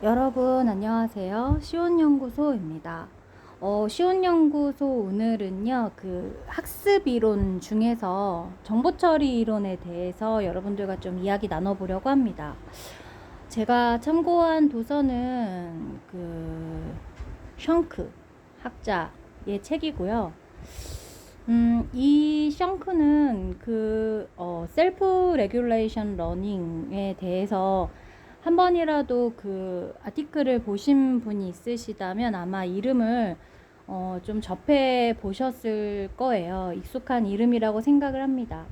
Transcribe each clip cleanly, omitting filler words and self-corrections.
여러분 안녕하세요. 시온연구소입니다. 시온연구소 오늘은요, 그 학습 이론 중에서 정보 처리 이론에 대해서 여러분들과 좀 이야기 나눠보려고 합니다. 제가 참고한 도서는 그 션크 학자의 책이고요. 이 션크는 셀프 레귤레이션 러닝에 대해서 한 번이라도 그 아티클을 보신 분이 있으시다면 아마 이름을 좀 접해 보셨을 거예요. 익숙한 이름이라고 생각을 합니다.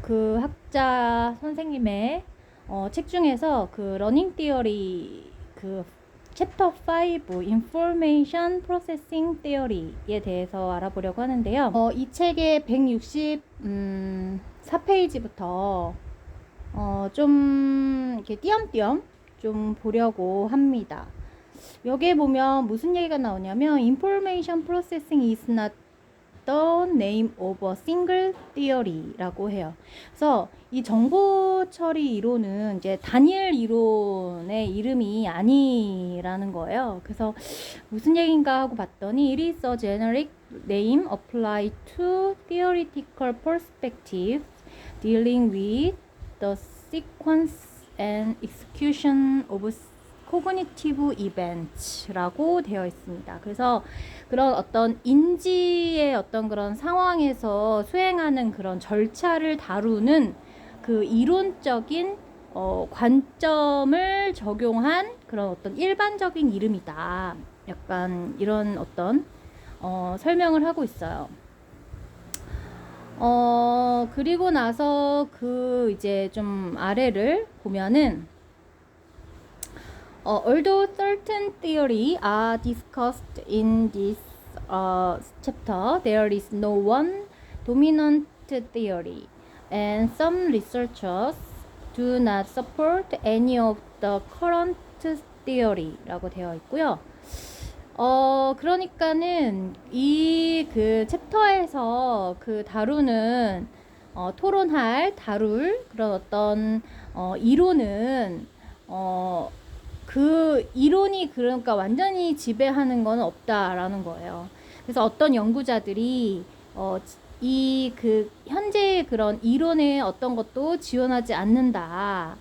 그 학자 선생님의 책 중에서 그 러닝 티어리 그 챕터 5 Information Processing Theory에 대해서 알아보려고 하는데요. 이 책의 164페이지부터 좀 이렇게 띄엄띄엄 좀 보려고 합니다. 여기에 보면 무슨 얘기가 나오냐면 Information Processing is not the name of a single theory라고 해요. 그래서 이 정보 처리 이론은 이제 단일 이론의 이름이 아니라는 거예요. 그래서 무슨 얘기인가 하고 봤더니 It is a generic name applied to theoretical perspectives dealing with the sequence and execution of cognitive events라고 되어 있습니다. 그래서 그런 어떤 인지의 어떤 그런 상황에서 수행하는 그런 절차를 다루는 그 이론적인 관점을 적용한 그런 어떤 일반적인 이름이다. 약간 이런 어떤 설명을 하고 있어요. 그리고 나서 그 이제 좀 아래를 보면은 although certain theory are discussed in this chapter, there is no one dominant theory, and some researchers do not support any of the current theory라고 되어 있고요. 그러니까는 이 그 챕터에서 그 다루는 다룰 그런 어떤 이론은 그 이론이 그러니까 완전히 지배하는 건 없다라는 거예요. 그래서 어떤 연구자들이 이 그 현재의 그런 이론의 어떤 것도 지원하지 않는다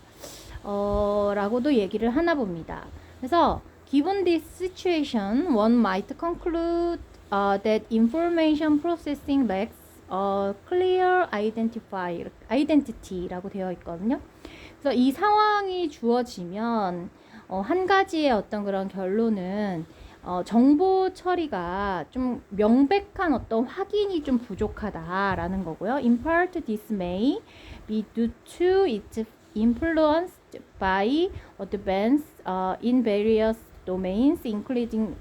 라고도 얘기를 하나 봅니다. 그래서 Given this situation, one might conclude that information processing lacks a clear identity라고 되어 있거든요. 그래서 이 상황이 주어지면 한 가지의 어떤 그런 결론은 정보 처리가 좀 명백한 어떤 확인이 좀 부족하다라는 거고요. In part, this may be due to its influenced by advance in various domains, including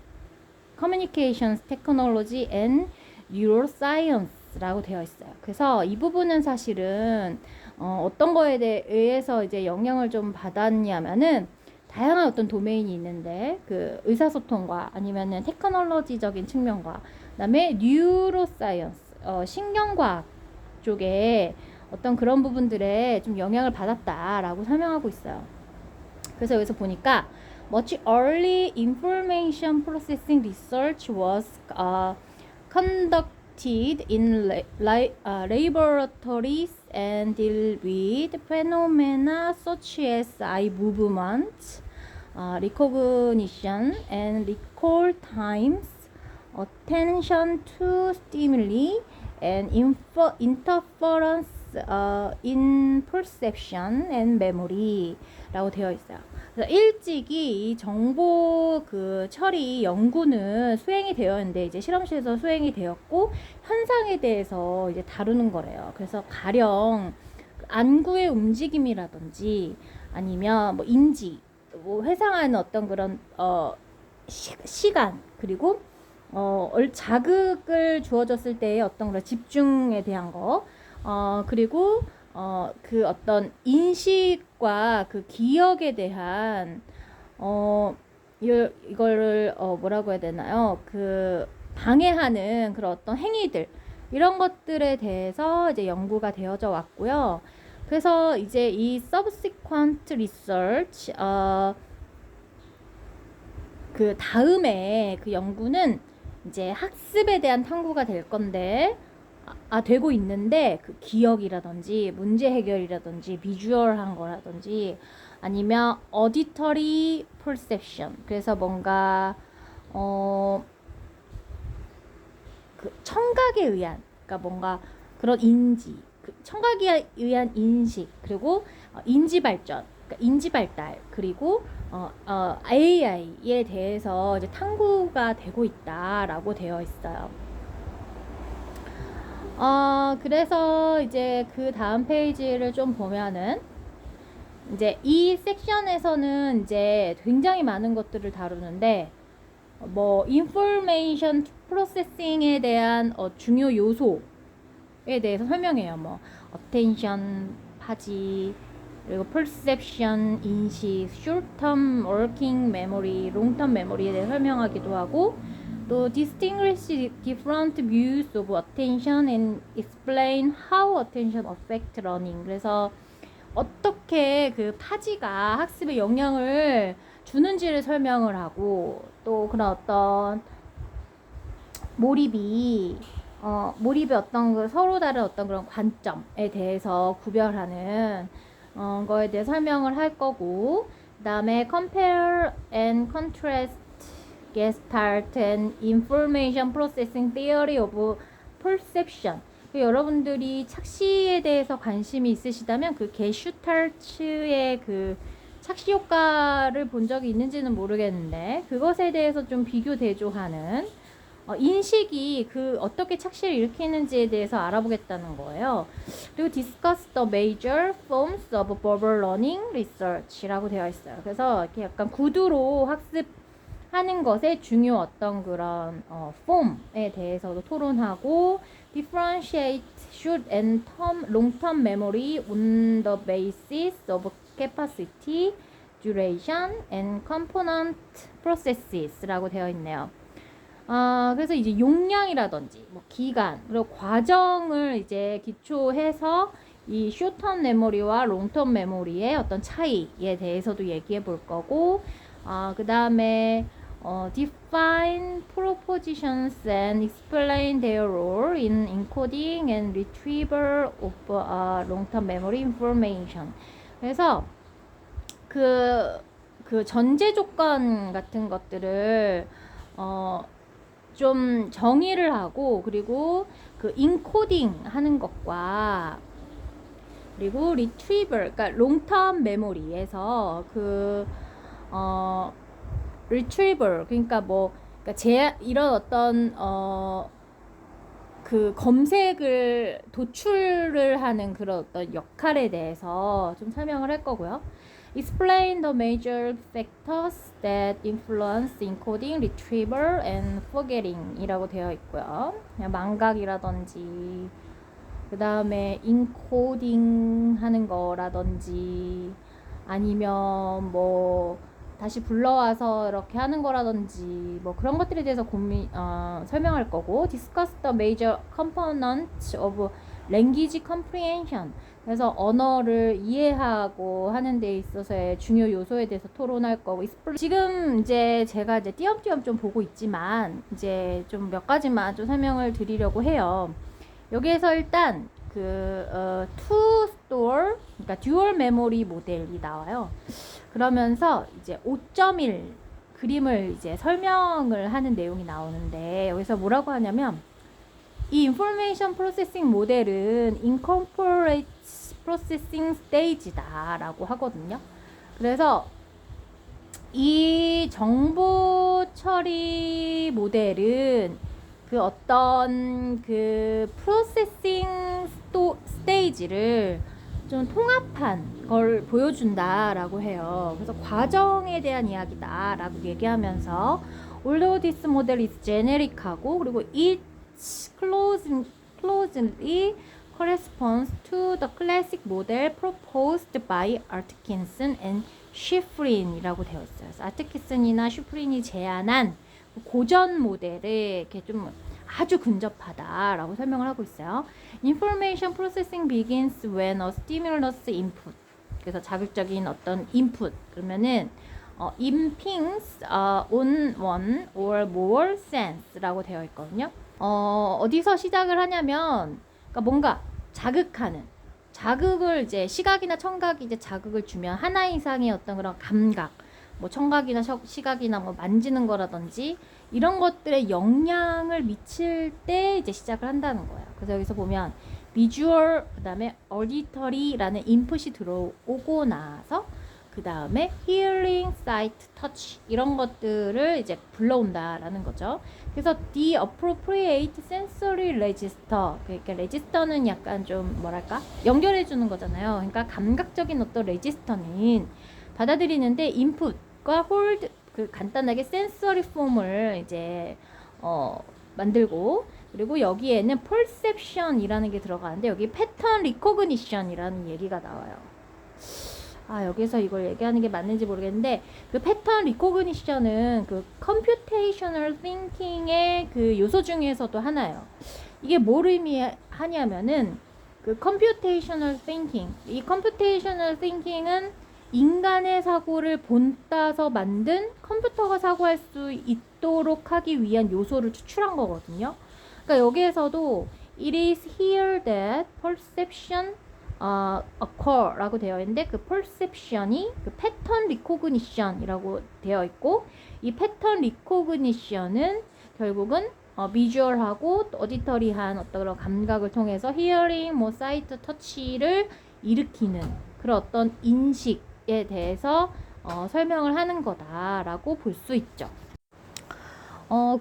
communications technology and neuroscience라고 되어 있어요. 그래서 이 부분은 사실은 어떤 거에 의해서 이제 영향을 좀 받았냐면은 다양한 어떤 도메인이 있는데 그 의사소통과 아니면은 테크놀로지적인 측면과 그다음에 뉴로사이언스 신경과학 쪽에 어떤 그런 부분들에 좀 영향을 받았다라고 설명하고 있어요. 그래서 여기서 보니까 much early information processing research was conducted in laboratories and deal with phenomena such as eye movement, recognition and recall times, attention to stimuli, and interference in perception and memory 라고 되어 있어요. 그래서 일찍이 이 정보 그 처리 연구는 수행이 되었는데 이제 실험실에서 수행이 되었고 현상에 대해서 이제 다루는 거래요. 그래서 가령 안구의 움직임이라든지 아니면 뭐 인지, 뭐 회상하는 어떤 그런 시간 그리고 자극을 주어졌을 때의 어떤 그런 집중에 대한 거, 그리고 그 어떤 인식과 그 기억에 대한 이거를 뭐라고 해야 되나요? 그 방해하는 그런 어떤 행위들 이런 것들에 대해서 이제 연구가 되어져 왔고요. 그래서 이제 이 subsequent research 그 다음에 그 연구는 이제 학습에 대한 탐구가 될 건데 되고 있는데 그 기억이라든지 문제 해결이라든지 비주얼한 거라든지 아니면 어디터리 퍼셉션 그래서 뭔가 그 청각에 의한 그러니까 뭔가 그런 인지 그 청각에 의한 인식 그리고 인지 발전 그러니까 인지 발달 그리고 AI에 대해서 이제 탐구가 되고 있다라고 되어 있어요. 그래서 이제 그 다음 페이지를 좀 보면은 이제 이 섹션에서는 이제 굉장히 많은 것들을 다루는데 뭐 인포메이션 프로세싱에 대한 중요 요소에 대해서 설명해요. 뭐 attention, 파지, 그리고 perception, 인식, short-term working memory, long-term memory에 대해 설명하기도 하고 또 distinguish different views of attention and explain how attention affect learning. 그래서 어떻게 그 파지가 학습에 영향을 주는지를 설명을 하고 또 그런 어떤 몰입의 어떤 그 서로 다른 어떤 그런 관점에 대해서 구별하는 거에 대해 설명을 할 거고 그 다음에 compare and contrast Gestalt and information processing theory of perception 여러분들이 착시에 대해서 관심이 있으시다면 그 게슈탈츠의 그 착시 효과를 본 적이 있는지는 모르겠는데 그것에 대해서 좀 비교 대조하는 인식이 그 어떻게 착시를 일으키는지에 대해서 알아보겠다는 거예요. 그리고 discuss the major forms of verbal learning research라고 되어 있어요. 그래서 이렇게 약간 구두로 학습하는 것의 중요 어떤 그런 폼에 대해서도 토론하고 differentiate short and long-term memory on the basis of capacity, duration, and component processes라고 되어 있네요. 그래서 이제 용량이라든지 뭐 기간 그리고 과정을 이제 기초해서 이 숏텀 메모리와 롱텀 메모리의 어떤 차이에 대해서도 얘기해 볼 거고 그 다음에 define propositions and explain their role in encoding and retrieval of long-term memory information. 그래서 그 전제 조건 같은 것들을 좀 정의를 하고 그리고 그 인코딩 하는 것과 그리고 리트리버 그러니까 롱텀 메모리에서 그 리트리버 그러니까 뭐 그러니까 이런 어떤 그 검색을 도출을 하는 그런 어떤 역할에 대해서 좀 설명을 할 거고요. Explain the major factors that influence encoding, retrieval, and forgetting 이라고 되어 있고요. 망각이라든지 그 다음에 인코딩 하는 거라든지 아니면 뭐 다시 불러와서 이렇게 하는 거라든지 뭐 그런 것들에 대해서 설명할 거고 discuss the major components of language comprehension 그래서 언어를 이해하고 하는 데 있어서의 중요 요소에 대해서 토론할 거고 지금 이제 제가 이제 띄엄띄엄 좀 보고 있지만 이제 좀 몇 가지만 좀 설명을 드리려고 해요. 여기에서 일단 그 to store 그러니까 듀얼 메모리 모델이 나와요. 그러면서 이제 5.1 그림을 이제 설명을 하는 내용이 나오는데 여기서 뭐라고 하냐면 이 인포메이션 프로세싱 모델은 incorporate processing stage다 라고 하거든요. 그래서 이 정보 처리 모델은 그 어떤 그 프로세싱 스테이지를 좀 통합한 걸 보여준다라고 해요. 그래서 과정에 대한 이야기다라고 얘기하면서 although this model is generic하고 그리고 it closely corresponds to the classic model proposed by Atkinson and Schifrin이라고 되어 있어요. 그래서 아트킨슨이나 슈프린이 제안한 고전 모델에 이렇게 좀 아주 근접하다라고 설명을 하고 있어요. Information processing begins when a stimulus input. 그래서 자극적인 어떤 input 그러면은 impinge on one or more sense라고 되어 있거든요. 어디서 시작을 하냐면, 그러니까 뭔가 자극하는, 자극을 이제 시각이나 청각이 이제 자극을 주면 하나 이상의 어떤 그런 감각, 뭐 청각이나 시각이나 뭐 만지는 거라든지 이런 것들에 영향을 미칠 때 이제 시작을 한다는 거예요. 그래서 여기서 보면 비주얼, 그 다음에 어디터리라는 인풋이 들어오고 나서 그 다음에 hearing, sight, touch 이런 것들을 이제 불러온다라는 거죠. 그래서 the appropriate sensory register, 그러니까 register는 약간 좀 뭐랄까 연결해 주는 거잖아요. 그러니까 감각적인 어떤 register는 받아들이는데 input과 hold, 그 간단하게 sensory form을 이제 만들고, 그리고 여기에는 perception이라는 게 들어가는데 여기 pattern recognition이라는 얘기가 나와요. 여기서 이걸 얘기하는 게 맞는지 모르겠는데, 그 패턴 리코그니션은 그 컴퓨테이셔널 띵킹의 그 요소 중에서도 하나예요. 이게 뭘 의미하냐면은 그 컴퓨테이셔널 띵킹, 이 컴퓨테이셔널 띵킹은 인간의 사고를 본따서 만든 컴퓨터가 사고할 수 있도록 하기 위한 요소를 추출한 거거든요. 그러니까 여기에서도 it is here that perception occur라고 되어 있는데, 그 perception이 그 pattern recognition이라고 되어 있고, 이 pattern recognition은 결국은 비주얼하고 어디터리한 어떤 그런 감각을 통해서 hearing, 뭐 sight, touch를 일으키는 그런 어떤 인식에 대해서 설명을 하는 거다라고 볼 수 있죠.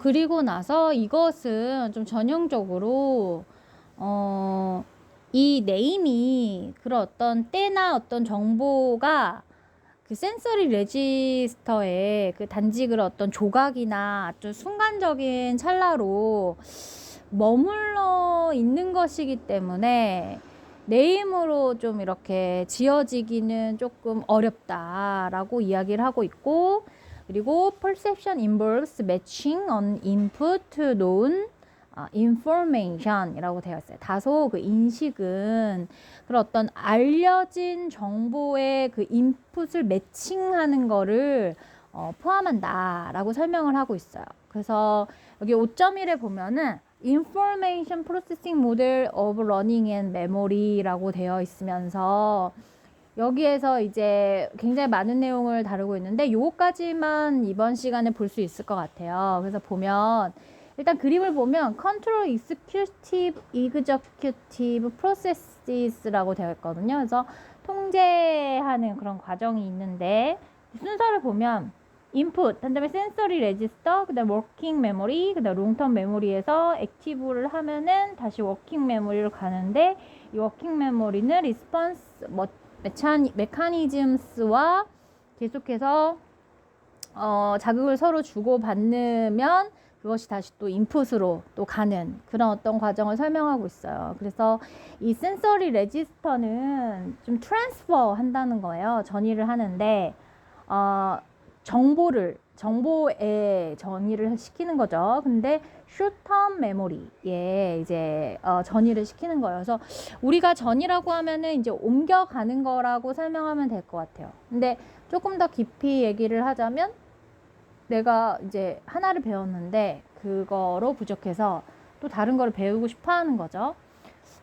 그리고 나서 이것은 좀 전형적으로 이 네임이 그런 어떤 때나 어떤 정보가 그 센서리 레지스터에 그 단지 그런 어떤 조각이나 아주 순간적인 찰나로 머물러 있는 것이기 때문에 네임으로 좀 이렇게 지어지기는 조금 어렵다라고 이야기를 하고 있고, 그리고 perception involves matching on input to known information이라고 되어 있어요. 다소 그 인식은 그런 어떤 알려진 정보의 그 인풋을 매칭하는 거를 포함한다라고 설명을 하고 있어요. 그래서 여기 5.1에 보면은 Information Processing Model of Learning and Memory라고 되어 있으면서 여기에서 이제 굉장히 많은 내용을 다루고 있는데 요거까지만 이번 시간에 볼 수 있을 것 같아요. 그래서 보면 일단 그림을 보면 Control Executive Processes라고 되어 있거든요. 그래서 통제하는 그런 과정이 있는데, 순서를 보면 input, 그 다음에 sensory register, 그 다음에 working memory, 그 다음에 long-term memory에서 active를 하면은 다시 working memory로 가는데, 이 working memory는 response mechanisms와 계속해서 자극을 서로 주고 받으면 그것이 다시 또 인풋으로 또 가는 그런 어떤 과정을 설명하고 있어요. 그래서 이 센서리 레지스터는 좀 트랜스퍼 한다는 거예요. 전이를 하는데 정보에 전이를 시키는 거죠. 근데 숏텀 메모리에 이제 전이를 시키는 거예요. 그래서 우리가 전이라고 하면은 이제 옮겨가는 거라고 설명하면 될 것 같아요. 근데 조금 더 깊이 얘기를 하자면, 내가 이제 하나를 배웠는데 그거로 부족해서 또 다른 거를 배우고 싶어 하는 거죠.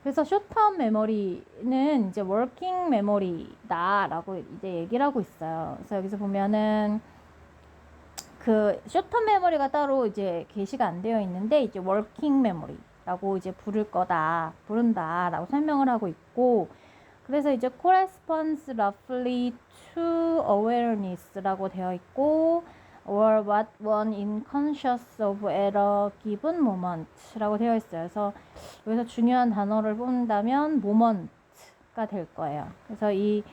그래서 숏텀 메모리는 이제 워킹 메모리다라고 이제 얘기를 하고 있어요. 그래서 여기서 보면은 그 숏텀 메모리가 따로 이제 게시가 안 되어 있는데, 이제 워킹 메모리라고 이제 부른다라고 설명을 하고 있고, 그래서 이제 corresponds roughly to awareness라고 되어 있고, or what one is conscious of at a given moment라고 되어 있어요. 그래서 여기서 중요한 단어를 뽑는다면 moment가 될 거예요. 그래서 이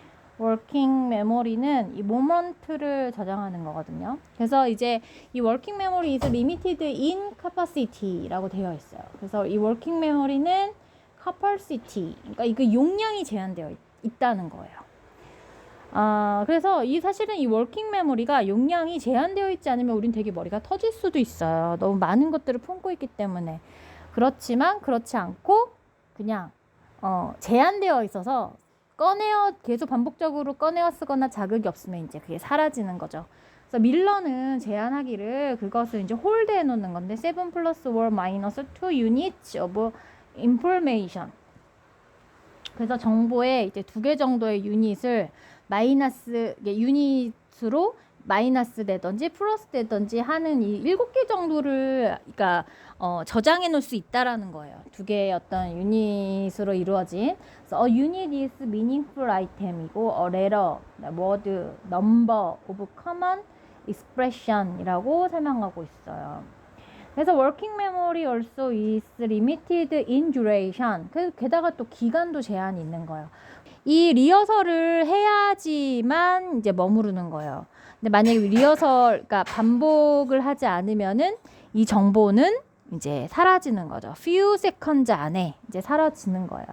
working memory는 이 moment를 저장하는 거거든요. 그래서 이제 이 working memory is limited in capacity라고 되어 있어요. 그래서 이 working memory는 capacity, 그러니까 이거 용량이 제한되어 있다는 거예요. 그래서 사실은 이 워킹 메모리가 용량이 제한되어 있지 않으면 우린 되게 머리가 터질 수도 있어요. 너무 많은 것들을 품고 있기 때문에. 그렇지만 그렇지 않고 그냥 제한되어 있어서 계속 반복적으로 꺼내어 쓰거나 자극이 없으면 이제 그게 사라지는 거죠. 그래서 밀러는 제안하기를 그것을 이제 홀드해 놓는 건데 7 plus or minus 2 units of information. 그래서 정보의 이제 2개 정도의 유닛을 마이너스 유닛으로 마이너스 되든지 플러스 되든지 하는 이 7개 정도를 그러니까 저장해 놓을 수 있다라는 거예요. 2개의 어떤 유닛으로 이루어진. 그래서 a unit is meaningful item이고 a letter, word, number of common expression이라고 설명하고 있어요. 그래서 working memory also is limited in duration. 게다가 또 기간도 제한이 있는 거예요. 이 리허설을 해야지만 이제 머무르는 거예요. 근데 만약에 리허설, 그러니까 반복을 하지 않으면은 이 정보는 이제 사라지는 거죠. few seconds 안에 이제 사라지는 거예요.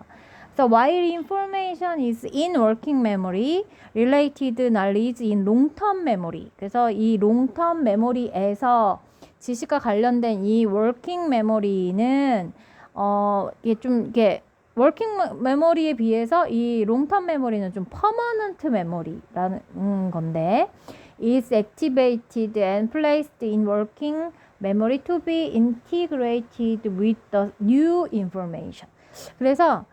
So while information is in working memory, related knowledge in long-term memory. 그래서 이 long-term memory에서 지식과 관련된 이 working memory는 이게 좀 이게 working memory에 비해서 이 long-term memory는 좀 permanent memory라는 건데 is activated and placed in working memory to be integrated with the new information. 그래서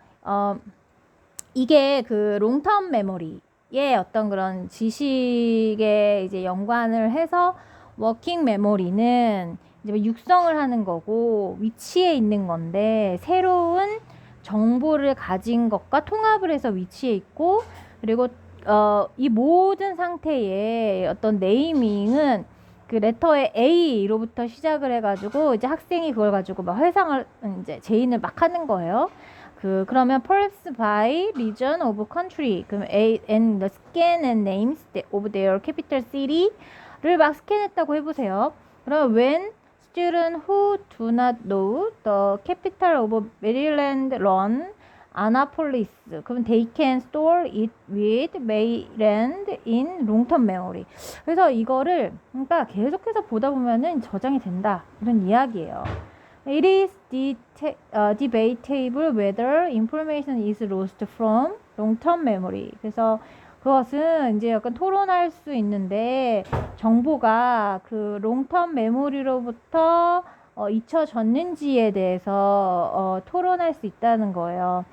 이게 그 롱텀 메모리의 어떤 그런 지식에 이제 연관을 해서 워킹 메모리는 이제 뭐 육성을 하는 거고 위치에 있는 건데 새로운 정보를 가진 것과 통합을 해서 위치에 있고 그리고 이 모든 상태의 어떤 네이밍은 그 레터의 A로부터 시작을 해가지고 이제 학생이 그걸 가지고 막 회상을 이제 제인을 막 하는 거예요. 그러면 perhaps by region of country 그럼 A and the scan and names of their capital city를 막 스캔했다고 해보세요. 그럼 when students who do not know the capital of Maryland run Annapolis 그럼 they can store it with Maryland in long-term memory. 그래서 이거를 그러니까 계속해서 보다 보면은 저장이 된다 이런 이야기예요. It is debatable whether information is lost from long-term memory. 그래서 그것은 이제 약간 토론할 수 있는데 정보가 그 long-term memory로부터 잊혀졌는지에 대해서 토론할 수 있다는 거예요.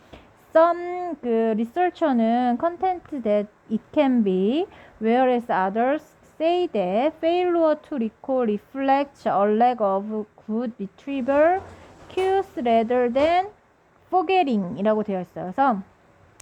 Some 그 researcher는 content that it can be, whereas others say that failure to recall reflects a lack of good retrieval cues rather than forgetting 이라고 되어 있어요. 그래서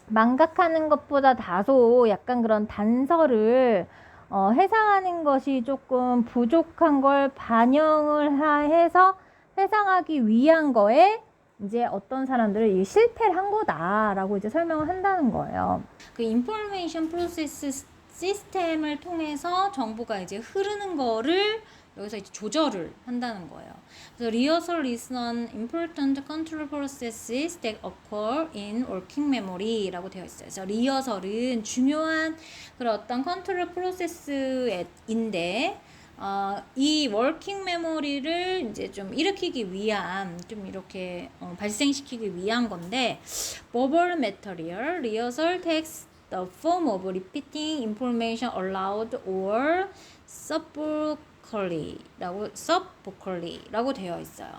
망각하는 것보다 다소 약간 그런 단서를 회상하는 것이 조금 부족한 걸 반영을 해서 회상하기 위한 거에 이제 어떤 사람들은 실패를 한 거다라고 이제 설명을 한다는 거예요. 그 인포메이션 프로세스 시스템을 통해서 정보가 이제 흐르는 거를 여기서 이제 조절을 한다는 거예요. 그래서 rehearsal is an important control processes that occur in working memory라고 되어 있어요. 그래서 리허설은 중요한 그런 어떤 컨트롤 프로세스인데 이 워킹 메모리를 이제 좀 일으키기 위한 좀 이렇게 발생시키기 위한 건데 verbal material, rehearsal takes the form of repeating information aloud or subvocally라고 되어 있어요.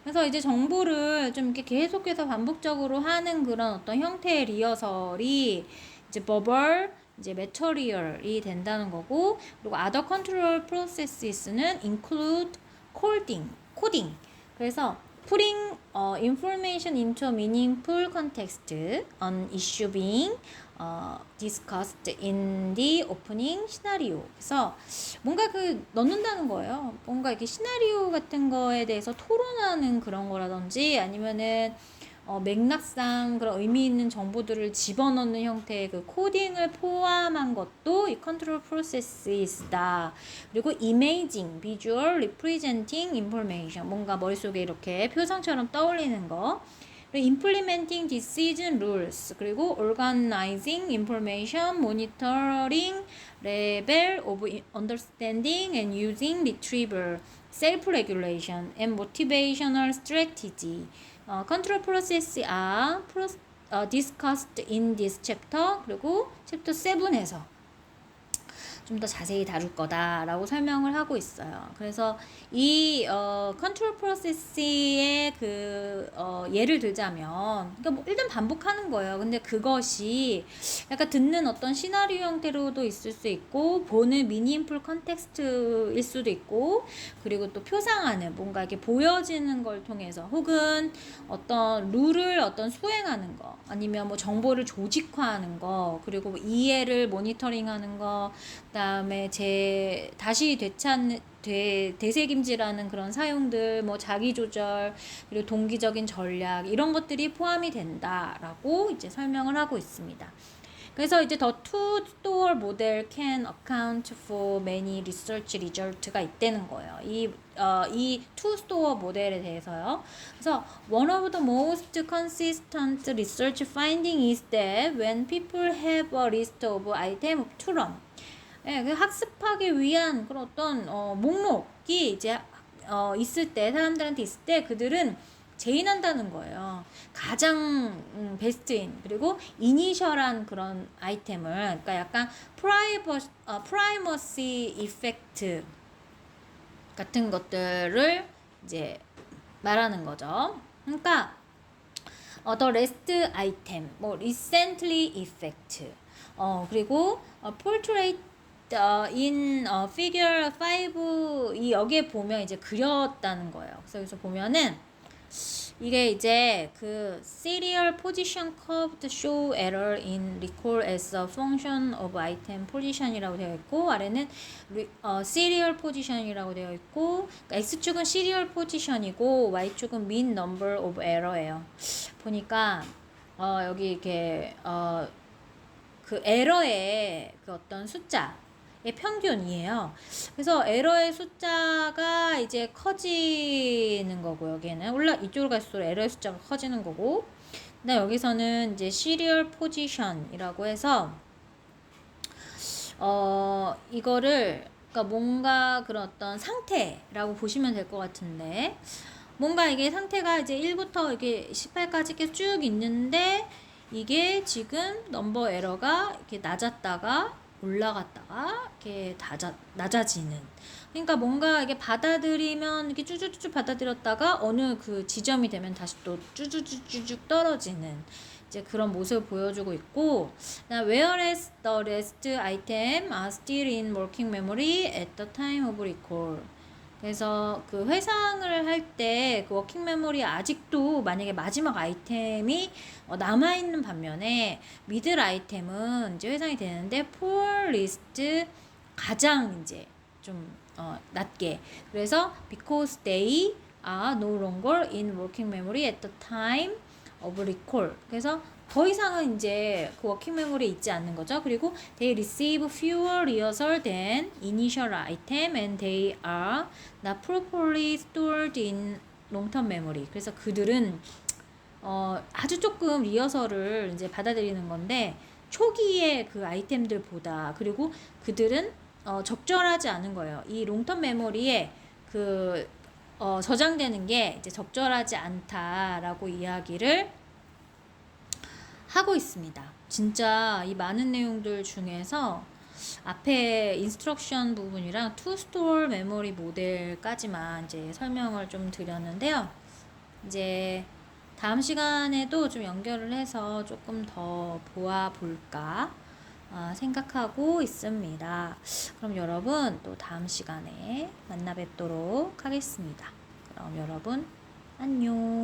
그래서 이제 정보를 좀 이렇게 계속해서 반복적으로 하는 그런 어떤 형태의 리허설이 이제 verbal 이제 material이 된다는 거고 그리고 other control processes는 include coding. 그래서 putting information into a meaningful context, an issue being discussed in the opening scenario. 그래서 뭔가 넣는다는 거예요. 뭔가 이렇게 시나리오 같은 거에 대해서 토론하는 그런 거라든지 아니면은 맥락상 그런 의미 있는 정보들을 집어넣는 형태의 그 코딩을 포함한 것도 이 컨트롤 프로세스이다. 그리고 이메이징, 비주얼, 리프레젠팅 인포메이션 뭔가 머릿속에 이렇게 표상처럼 떠올리는 거. 그리고 implementing decision rules 그리고 organizing information, monitoring level of understanding and using retrieval, self-regulation and motivational strategy. control process are discussed in this chapter. 그리고 챕터 7에서 좀 더 자세히 다룰 거다라고 설명을 하고 있어요. 그래서 이 컨트롤 프로세스의 예를 들자면, 그러니까 뭐 일단 반복하는 거예요. 근데 그것이 약간 듣는 어떤 시나리오 형태로도 있을 수 있고, 보는 미니인풀 컨텍스트일 수도 있고, 그리고 또 표상하는 뭔가 이렇게 보여지는 걸 통해서, 혹은 어떤 룰을 수행하는 거, 아니면 뭐 정보를 조직화하는 거, 그리고 뭐 이해를 모니터링하는 거, 그다음에 다시 되새김질하는 그런 사용들, 뭐 자기 조절, 그리고 동기적인 전략, 이런 것들이 포함이 된다라고 이제 설명을 하고 있습니다. 그래서 이제 the two-store model can account for many research result가 있다는 거예요. 이 two-store 모델에 대해서요. 그래서 one of the most consistent research finding is that when people have a list of items to run, 예, 그 학습하기 위한 그런 어떤 목록이 이제 있을 때, 사람들한테 있을 때 그들은 제인한다는 거예요. 가장 베스트인, 그리고 이니셜한 그런 아이템을, 그러니까 약간 프라이머시 이펙트 같은 것들을 이제 말하는 거죠. 그러니까 the last item, 뭐 recently effect, 그리고 portrait in figure 5, 이 여기에 보면 이제 그렸다는 거예요. 그래서 여기서 보면은 이게 이제 그 serial position curved show error in recall as a function of item position이라고 되어 있고, 아래는 serial position이라고 되어 있고, 그러니까 x축은 serial position이고 y축은 mean number of error예요. 보니까 여기 이렇게 그 에러의 그 어떤 숫자의 평균이에요. 그래서 에러의 숫자가 이제 커지는 거고, 여기에는 이쪽으로 갈수록 에러의 숫자가 커지는 거고, 근데 여기서는 이제 시리얼 포지션이라고 해서 이거를, 그러니까 뭔가 그런 어떤 상태라고 보시면 될 것 같은데, 뭔가 이게 상태가 이제 1부터 이렇게 18까지 이렇게 쭉 있는데, 이게 지금 넘버 에러가 이렇게 낮았다가 올라갔다가 이렇게 낮아지는. 그러니까 뭔가 이게 받아들이면 이렇게 쭈쭈쭈 받아들였다가 어느 그 지점이 되면 다시 또 쭈쭈쭈쭈 떨어지는 이제 그런 모습을 보여주고 있고, whereas the rest item are still in working memory at the time of recall. 그래서 그 회상을 할 때 그 워킹 메모리에 아직도 만약에 마지막 아이템이 남아있는 반면에 미들 아이템은 이제 회상이 되는데 poor list 가장 이제 좀 낮게. 그래서 because they are no longer in working memory at the time of recall. 그래서 더 이상은 이제 그 워킹 메모리에 있지 않는 거죠. 그리고 they receive fewer rehearsal than initial item and they are not properly stored in long-term memory. 그래서 그들은 아주 조금 리허설을 이제 받아들이는 건데, 초기의 그 아이템들보다, 그리고 그들은 적절하지 않은 거예요. 이 롱텀 메모리에 저장되는 게 이제 적절하지 않다라고 이야기를 하고 있습니다. 진짜 이 많은 내용들 중에서 앞에 인스트럭션 부분이랑 투 스토어 메모리 모델까지만 이제 설명을 좀 드렸는데요. 이제 다음 시간에도 좀 연결을 해서 조금 더 보아볼까 생각하고 있습니다. 그럼 여러분 또 다음 시간에 만나 뵙도록 하겠습니다. 그럼 여러분 안녕.